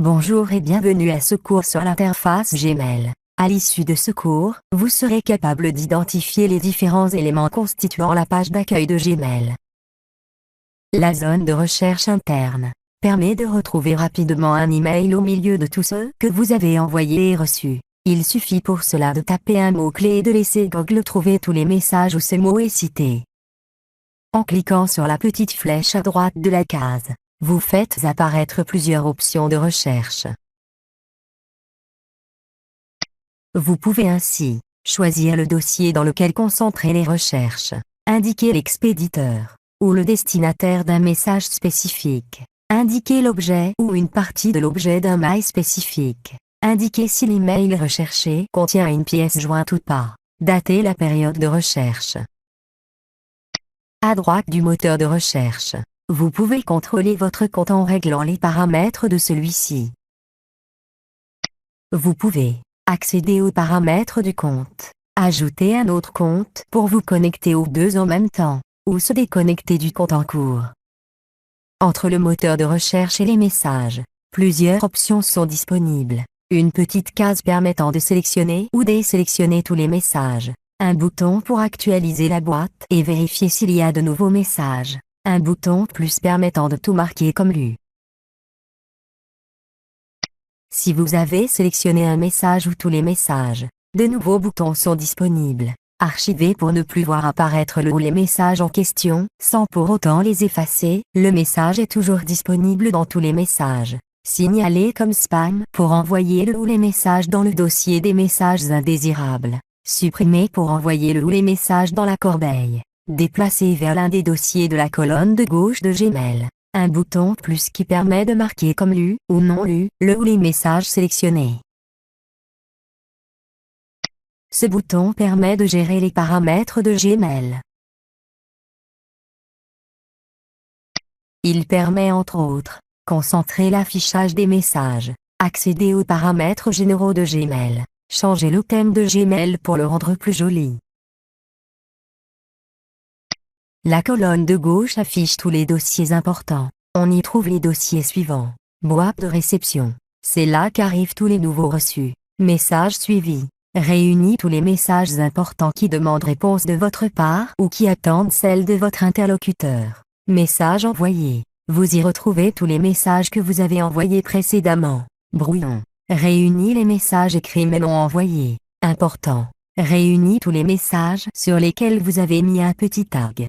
Bonjour et bienvenue à ce cours sur l'interface Gmail. À l'issue de ce cours, vous serez capable d'identifier les différents éléments constituant la page d'accueil de Gmail. La zone de recherche interne permet de retrouver rapidement un email au milieu de tous ceux que vous avez envoyés et reçus. Il suffit pour cela de taper un mot-clé et de laisser Google trouver tous les messages où ce mot est cité. En cliquant sur la petite flèche à droite de la case, vous faites apparaître plusieurs options de recherche. Vous pouvez ainsi choisir le dossier dans lequel concentrer les recherches, indiquer l'expéditeur ou le destinataire d'un message spécifique, indiquer l'objet ou une partie de l'objet d'un mail spécifique, indiquer si l'email recherché contient une pièce jointe ou pas, dater la période de recherche. À droite du moteur de recherche, vous pouvez contrôler votre compte en réglant les paramètres de celui-ci. Vous pouvez accéder aux paramètres du compte, ajouter un autre compte pour vous connecter aux deux en même temps, ou se déconnecter du compte en cours. Entre le moteur de recherche et les messages, plusieurs options sont disponibles. Une petite case permettant de sélectionner ou désélectionner tous les messages. Un bouton pour actualiser la boîte et vérifier s'il y a de nouveaux messages. Un bouton plus permettant de tout marquer comme lu. Si vous avez sélectionné un message ou tous les messages, de nouveaux boutons sont disponibles. Archiver pour ne plus voir apparaître le ou les messages en question, sans pour autant les effacer. Le message est toujours disponible dans tous les messages. Signaler comme spam pour envoyer le ou les messages dans le dossier des messages indésirables. Supprimer pour envoyer le ou les messages dans la corbeille. Déplacer vers l'un des dossiers de la colonne de gauche de Gmail. Un bouton plus qui permet de marquer comme lu ou non lu le ou les messages sélectionnés. Ce bouton permet de gérer les paramètres de Gmail. Il permet entre autres, concentrer l'affichage des messages, accéder aux paramètres généraux de Gmail, changer le thème de Gmail pour le rendre plus joli. La colonne de gauche affiche tous les dossiers importants. On y trouve les dossiers suivants. Boîte de réception. C'est là qu'arrivent tous les nouveaux reçus. Messages suivis. Réunit tous les messages importants qui demandent réponse de votre part ou qui attendent celle de votre interlocuteur. Messages envoyés. Vous y retrouvez tous les messages que vous avez envoyés précédemment. Brouillon. Réunit les messages écrits mais non envoyés. Important. Réunit tous les messages sur lesquels vous avez mis un petit tag.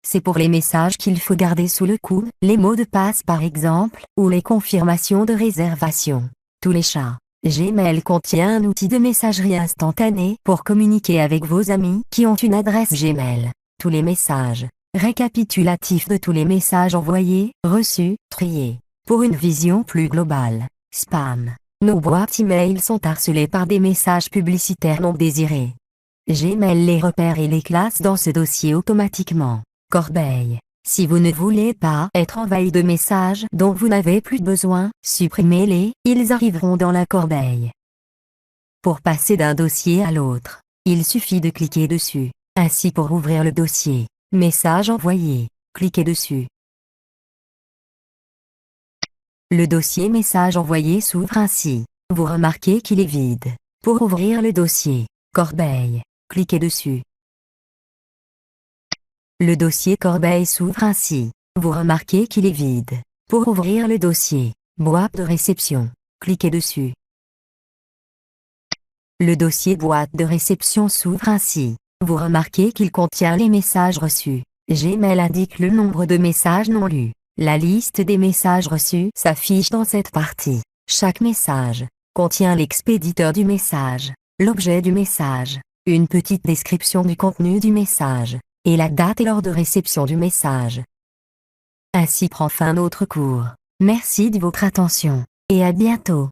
C'est pour les messages qu'il faut garder sous le coude, les mots de passe par exemple, ou les confirmations de réservation. Tous les chats. Gmail contient un outil de messagerie instantanée pour communiquer avec vos amis qui ont une adresse Gmail. Tous les messages. Récapitulatif de tous les messages envoyés, reçus, triés. Pour une vision plus globale. Spam. Nos boîtes email sont harcelées par des messages publicitaires non désirés. Gmail les repère et les classe dans ce dossier automatiquement. Corbeille. Si vous ne voulez pas être envahi de messages dont vous n'avez plus besoin, supprimez-les, ils arriveront dans la corbeille. Pour passer d'un dossier à l'autre, il suffit de cliquer dessus. Ainsi pour ouvrir le dossier, message envoyé, cliquez dessus. Le dossier message envoyé s'ouvre ainsi. Vous remarquez qu'il est vide. Pour ouvrir le dossier, corbeille, cliquez dessus. Le dossier corbeille s'ouvre ainsi. Vous remarquez qu'il est vide. Pour ouvrir le dossier, boîte de réception, cliquez dessus. Le dossier boîte de réception s'ouvre ainsi. Vous remarquez qu'il contient les messages reçus. Gmail indique le nombre de messages non lus. La liste des messages reçus s'affiche dans cette partie. Chaque message contient l'expéditeur du message, l'objet du message, une petite description du contenu du message, et la date et l'heure de réception du message. Ainsi prend fin notre cours. Merci de votre attention, et à bientôt.